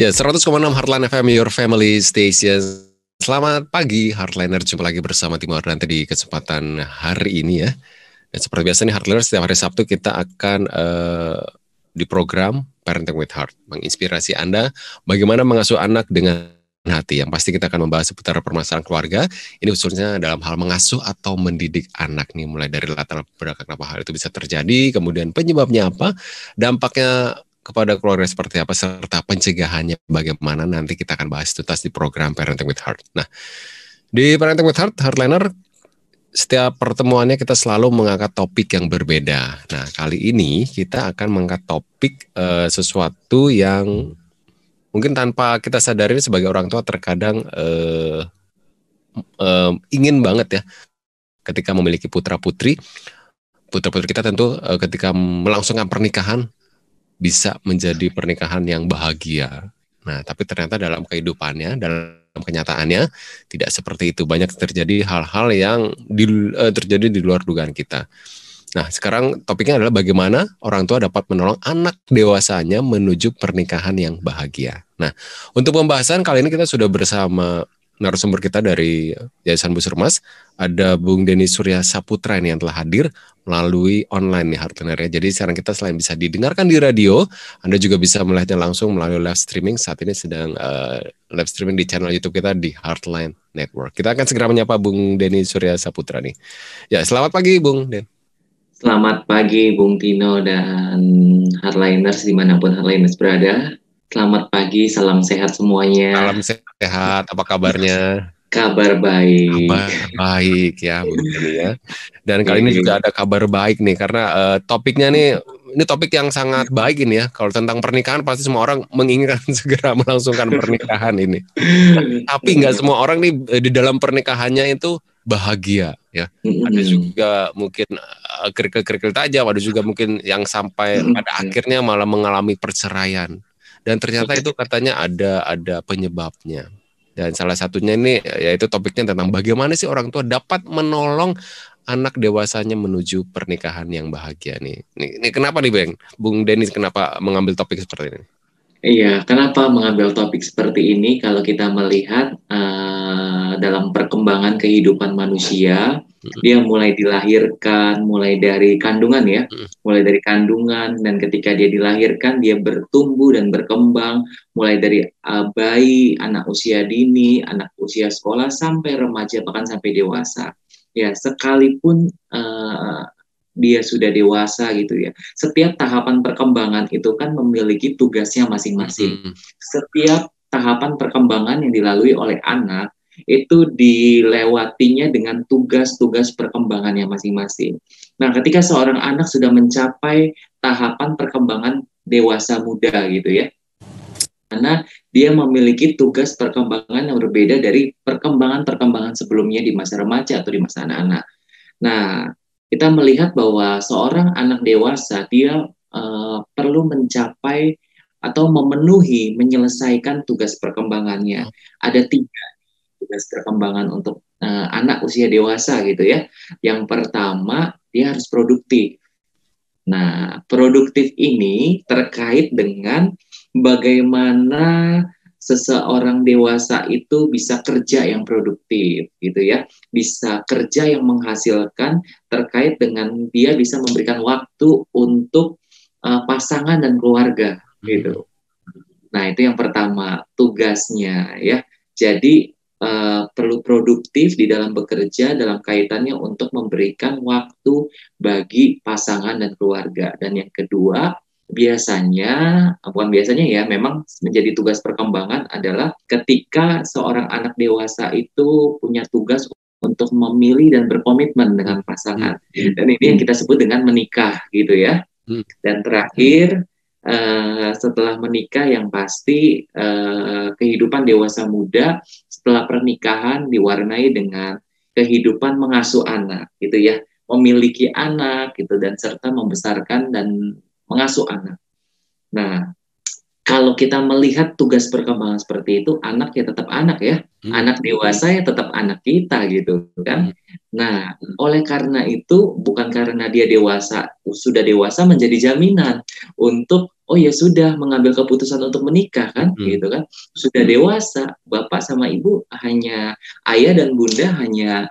Ya, 100,6 Heartline FM, your family station. Selamat pagi, Heartliner. Jumpa lagi bersama Timo Ardante di kesempatan hari ini ya. Dan seperti biasa nih, Heartliner, setiap hari Sabtu kita akan di program Parenting with Heart. Menginspirasi Anda bagaimana mengasuh anak dengan hati. Yang pasti kita akan membahas seputar permasalahan keluarga. Ini khususnya dalam hal mengasuh atau mendidik anak nih. Mulai dari latar belakang kenapa hal itu bisa terjadi, kemudian penyebabnya apa, dampaknya kepada keluarga seperti apa, serta pencegahannya bagaimana, nanti kita akan bahas tuntas di program Parenting with Heart. Nah, di Parenting with Heart, Heartliner, setiap pertemuannya kita selalu mengangkat topik yang berbeda. Nah, kali ini kita akan mengangkat topik sesuatu yang mungkin tanpa kita sadari sebagai orang tua terkadang ingin banget ya, ketika memiliki putra-putri kita tentu ketika melangsungkan pernikahan, bisa menjadi pernikahan yang bahagia. Nah, tapi ternyata dalam kehidupannya, dalam kenyataannya tidak seperti itu. Banyak terjadi hal-hal yang terjadi di luar dugaan kita. Nah, sekarang topiknya adalah bagaimana orang tua dapat menolong anak dewasanya menuju pernikahan yang bahagia. Nah, untuk pembahasan kali ini kita sudah bersama narasumber kita dari Yayasan Busurmas, ada Bung Denny Surya Saputra ini yang telah hadir melalui online nih Heartliner ya. Jadi sekarang kita selain bisa didengarkan di radio, Anda juga bisa melihatnya langsung melalui live streaming. Saat ini sedang live streaming di channel YouTube kita di Heartline Network. Kita akan segera menyapa Bung Denny Surya Saputra nih. Ya, selamat pagi Bung Den. Selamat pagi Bung Tino dan Heartliners dimanapun Heartliners berada. Selamat pagi, salam sehat semuanya. Salam sehat, apa kabarnya? Kabar baik. Kabar baik ya Bung Denny ya. Dan kali ini juga ada kabar baik nih, karena topiknya nih, ini topik yang sangat baik ini ya. Kalau tentang pernikahan pasti semua orang menginginkan segera melangsungkan pernikahan ini. Tapi nggak semua orang nih di dalam pernikahannya itu bahagia ya. Ada juga mungkin kerikil-kerikil tajam, ada juga mungkin yang sampai pada akhirnya malah mengalami perceraian. Dan ternyata itu katanya ada penyebabnya. Dan salah satunya ini yaitu topiknya tentang bagaimana sih orang tua dapat menolong anak dewasanya menuju pernikahan yang bahagia nih. Ini kenapa nih Bung Denny, kenapa mengambil topik seperti ini? Iya, kenapa mengambil topik seperti ini? Kalau kita melihat dalam perkembangan kehidupan manusia, dia mulai dilahirkan, mulai dari kandungan ya, mulai dari kandungan, dan ketika dia dilahirkan, dia bertumbuh dan berkembang, mulai dari bayi, anak usia dini, anak usia sekolah, sampai remaja, bahkan sampai dewasa. Ya, sekalipun dia sudah dewasa gitu ya. Setiap tahapan perkembangan itu kan memiliki tugasnya masing-masing. Setiap tahapan perkembangan yang dilalui oleh anak itu dilewatinya dengan tugas-tugas perkembangannya masing-masing. Nah, ketika seorang anak sudah mencapai tahapan perkembangan dewasa muda gitu ya, karena dia memiliki tugas perkembangan yang berbeda dari perkembangan-perkembangan sebelumnya di masa remaja atau di masa anak-anak. Nah, kita melihat bahwa seorang anak dewasa dia perlu mencapai atau memenuhi, menyelesaikan tugas perkembangannya. Ada 3 tugas perkembangan untuk anak usia dewasa gitu ya. Yang pertama, dia harus produktif. Nah, produktif ini terkait dengan bagaimana seseorang dewasa itu bisa kerja yang produktif gitu ya, bisa kerja yang menghasilkan, terkait dengan dia bisa memberikan waktu untuk pasangan dan keluarga gitu. Nah, itu yang pertama tugasnya ya. Jadi perlu produktif di dalam bekerja dalam kaitannya untuk memberikan waktu bagi pasangan dan keluarga. Dan yang kedua, bukan biasanya ya, memang menjadi tugas perkembangan adalah ketika seorang anak dewasa itu punya tugas untuk memilih dan berkomitmen dengan pasangan. Dan ini yang kita sebut dengan menikah gitu ya. Dan terakhir, setelah menikah yang pasti kehidupan dewasa muda setelah pernikahan diwarnai dengan kehidupan mengasuh anak gitu ya, memiliki anak gitu, dan serta membesarkan dan mengasuh anak. Nah, kalau kita melihat tugas perkembangan seperti itu, anak ya tetap anak ya, anak dewasa ya tetap anak kita gitu kan. Nah, oleh karena itu bukan karena dia sudah dewasa menjadi jaminan untuk oh ya sudah mengambil keputusan untuk menikah kan, gitu kan, sudah dewasa, bapak sama ibu hanya ayah dan bunda hanya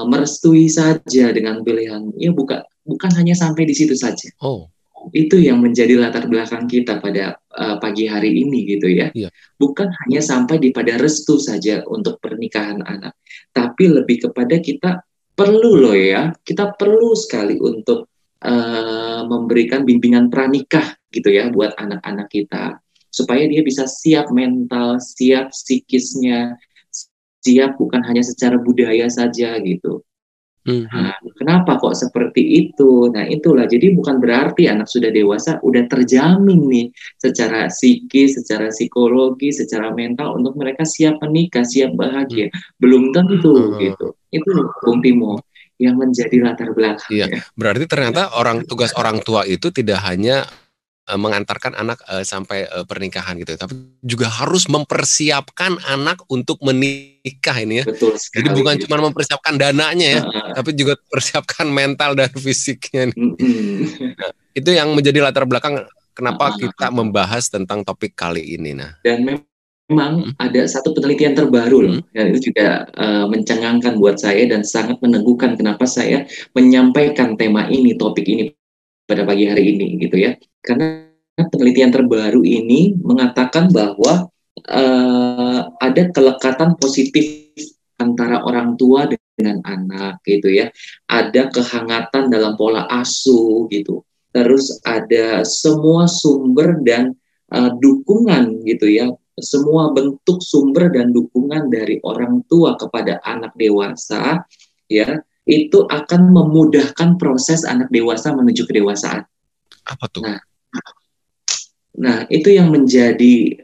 merestui saja dengan pilihan, ya bukan hanya sampai di situ saja. Oh. Itu yang menjadi latar belakang kita pada pagi hari ini gitu ya. Iya. Bukan hanya sampai di pada restu saja untuk pernikahan anak, tapi lebih kepada kita perlu loh ya, kita perlu sekali untuk memberikan bimbingan pranikah gitu ya buat anak-anak kita, supaya dia bisa siap mental, siap psikisnya, siap bukan hanya secara budaya saja gitu. Nah, kenapa kok seperti itu? Nah, itulah. Jadi bukan berarti anak sudah dewasa udah terjamin nih secara psikis, secara psikologi, secara mental untuk mereka siap menikah, siap bahagia. Belum tentu gitu. Itu Bung Timo yang menjadi latar belakang. Iya, berarti ternyata tugas orang tua itu tidak hanya mengantarkan anak sampai pernikahan gitu, tapi juga harus mempersiapkan anak untuk menikah ini ya. Betul sekali. Jadi bukan cuma mempersiapkan dananya ya, tapi juga persiapkan mental dan fisiknya. Nah, itu yang menjadi latar belakang kenapa kita membahas tentang topik kali ini. Nah, dan memang ada satu penelitian terbaru loh, dan itu juga mencengangkan buat saya dan sangat meneguhkan kenapa saya menyampaikan tema ini, topik ini pada pagi hari ini gitu ya. Karena penelitian terbaru ini mengatakan bahwa ada kelekatan positif antara orang tua dengan anak gitu ya. Ada kehangatan dalam pola asuh gitu. Terus ada semua sumber dan dukungan gitu ya. Semua bentuk sumber dan dukungan dari orang tua kepada anak dewasa ya, itu akan memudahkan proses anak dewasa menuju kedewasaan. Apa tuh? Nah itu yang menjadi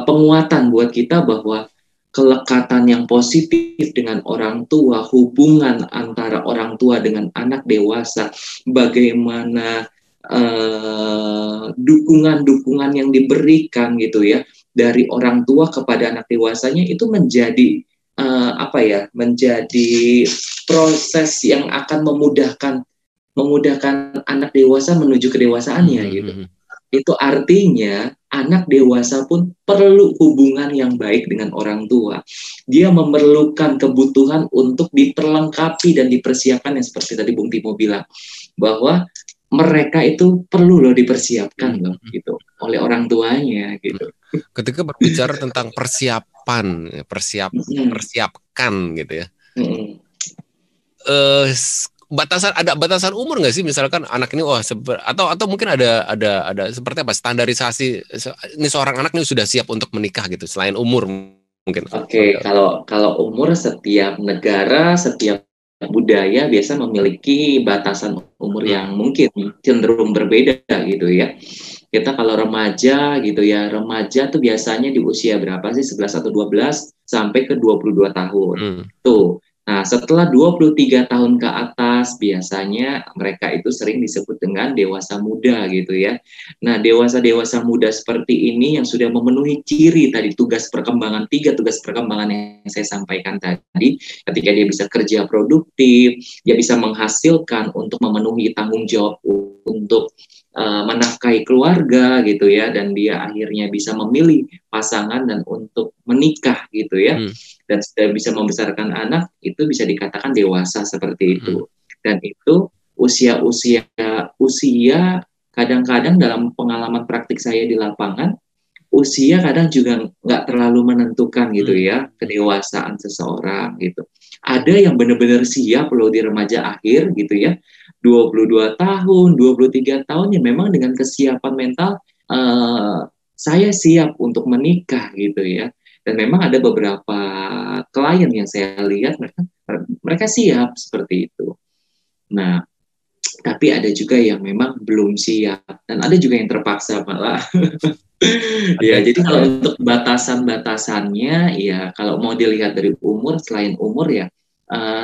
penguatan buat kita bahwa kelekatan yang positif dengan orang tua, hubungan antara orang tua dengan anak dewasa, bagaimana dukungan-dukungan yang diberikan gitu ya dari orang tua kepada anak dewasanya itu menjadi menjadi proses yang akan memudahkan anak dewasa menuju kedewasaannya gitu. Itu artinya anak dewasa pun perlu hubungan yang baik dengan orang tua. Dia memerlukan kebutuhan untuk diperlengkapi dan dipersiapkan, yang seperti tadi Bung Timo bilang, bahwa mereka itu perlu loh dipersiapkan loh gitu oleh orang tuanya gitu. Ketika berbicara tentang persiapkan gitu ya. Ada batasan umur nggak sih, misalkan anak ini atau mungkin ada seperti apa standarisasi ini seorang anak ini sudah siap untuk menikah gitu selain umur mungkin. Oke, kalau umur setiap negara, setiap budaya biasa memiliki batasan umur yang mungkin cenderung berbeda gitu ya. Kita kalau remaja gitu ya, remaja tuh biasanya di usia berapa sih? 11 atau 12 sampai ke 22 tahun. Tuh. Nah, setelah 23 tahun ke atas biasanya mereka itu sering disebut dengan dewasa muda gitu ya. Nah, dewasa muda seperti ini yang sudah memenuhi ciri tadi tiga tugas perkembangan yang saya sampaikan tadi, ketika dia bisa kerja produktif, dia bisa menghasilkan untuk memenuhi tanggung jawab untuk menafkahi keluarga gitu ya, dan dia akhirnya bisa memilih pasangan dan untuk menikah gitu ya, dan sudah bisa membesarkan anak, itu bisa dikatakan dewasa seperti itu. Dan itu usia kadang-kadang dalam pengalaman praktik saya di lapangan, usia kadang juga nggak terlalu menentukan gitu ya kedewasaan seseorang gitu. Ada yang benar-benar siap loh di remaja akhir gitu ya, 22 tahun, 23 tahun ya memang dengan kesiapan mental saya siap untuk menikah gitu ya. Dan memang ada beberapa klien yang saya lihat mereka siap seperti itu. Nah, tapi ada juga yang memang belum siap dan ada juga yang terpaksa malah. Ya, jadi kalau untuk batasan-batasannya ya kalau mau dilihat dari umur, selain umur ya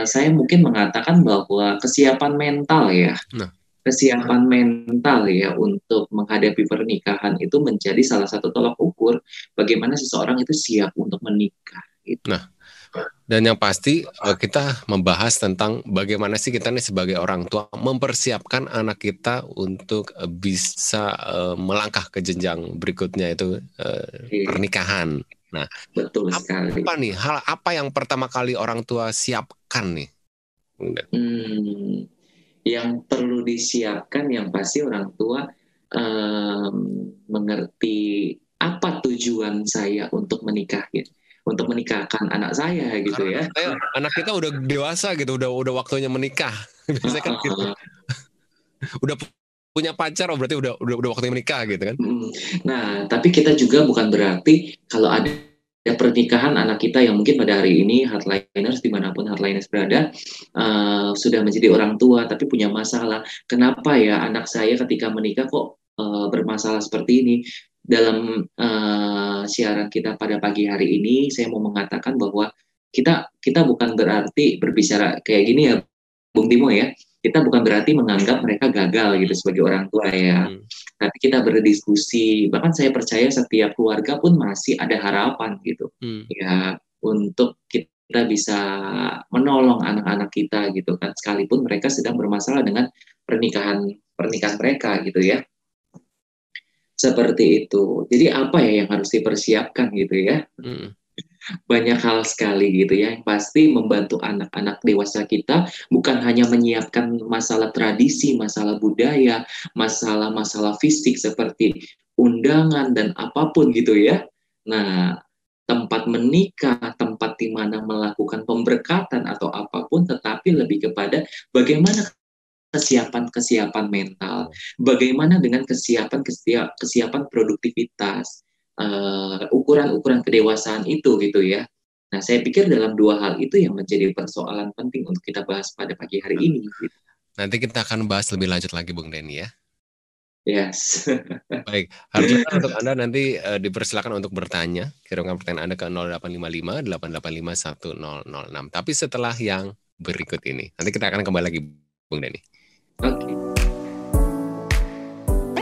saya mungkin mengatakan bahwa kesiapan mental ya. Kesiapan mental ya untuk menghadapi pernikahan itu menjadi salah satu tolak ukur bagaimana seseorang itu siap untuk menikah gitu. Nah, Dan yang pasti kita membahas tentang bagaimana sih kita nih sebagai orang tua mempersiapkan anak kita untuk bisa melangkah ke jenjang berikutnya itu pernikahan. Nah, Betul sekali. apa nih hal apa yang pertama kali orang tua siapkan nih? Yang perlu disiapkan yang pasti orang tua mengerti apa tujuan saya untuk menikah gitu, untuk menikahkan anak saya gitu ya. Anak kita udah dewasa gitu, udah waktunya menikah. Biasanya kan gitu. Udah punya pacar, berarti udah waktunya menikah gitu kan. Nah, tapi kita juga bukan berarti kalau ada pernikahan anak kita yang mungkin pada hari ini Heartliners dimanapun Heartliners berada sudah menjadi orang tua tapi punya masalah. Kenapa ya anak saya ketika menikah kok bermasalah seperti ini? Dalam siaran kita pada pagi hari ini, saya mau mengatakan bahwa kita bukan berarti berbicara kayak gini ya, Bung Timo ya. Kita bukan berarti menganggap mereka gagal gitu sebagai orang tua ya. Tapi kita berdiskusi. Bahkan saya percaya setiap keluarga pun masih ada harapan gitu. Ya untuk kita bisa menolong anak-anak kita gitu kan. Sekalipun mereka sedang bermasalah dengan pernikahan mereka gitu ya. Seperti itu. Jadi apa ya yang harus dipersiapkan gitu ya? Banyak hal sekali gitu ya. Yang pasti membantu anak-anak dewasa kita bukan hanya menyiapkan masalah tradisi, masalah budaya, masalah-masalah fisik seperti undangan dan apapun gitu ya. Nah, tempat menikah, tempat di mana melakukan pemberkatan atau apapun, tetapi lebih kepada bagaimana kesiapan mental, bagaimana dengan kesiapan produktivitas, ukuran-ukuran kedewasaan itu gitu ya. Nah, saya pikir dalam dua hal itu yang menjadi persoalan penting untuk kita bahas pada pagi hari ini. Gitu. Nanti kita akan bahas lebih lanjut lagi, Bung Denny ya. Yes. Baik, harusnya untuk Anda nanti dipersilakan untuk bertanya. Kirimkan pertanyaan Anda ke 0855 885 1006. Tapi setelah yang berikut ini. Nanti kita akan kembali lagi, Bung Denny. Oke.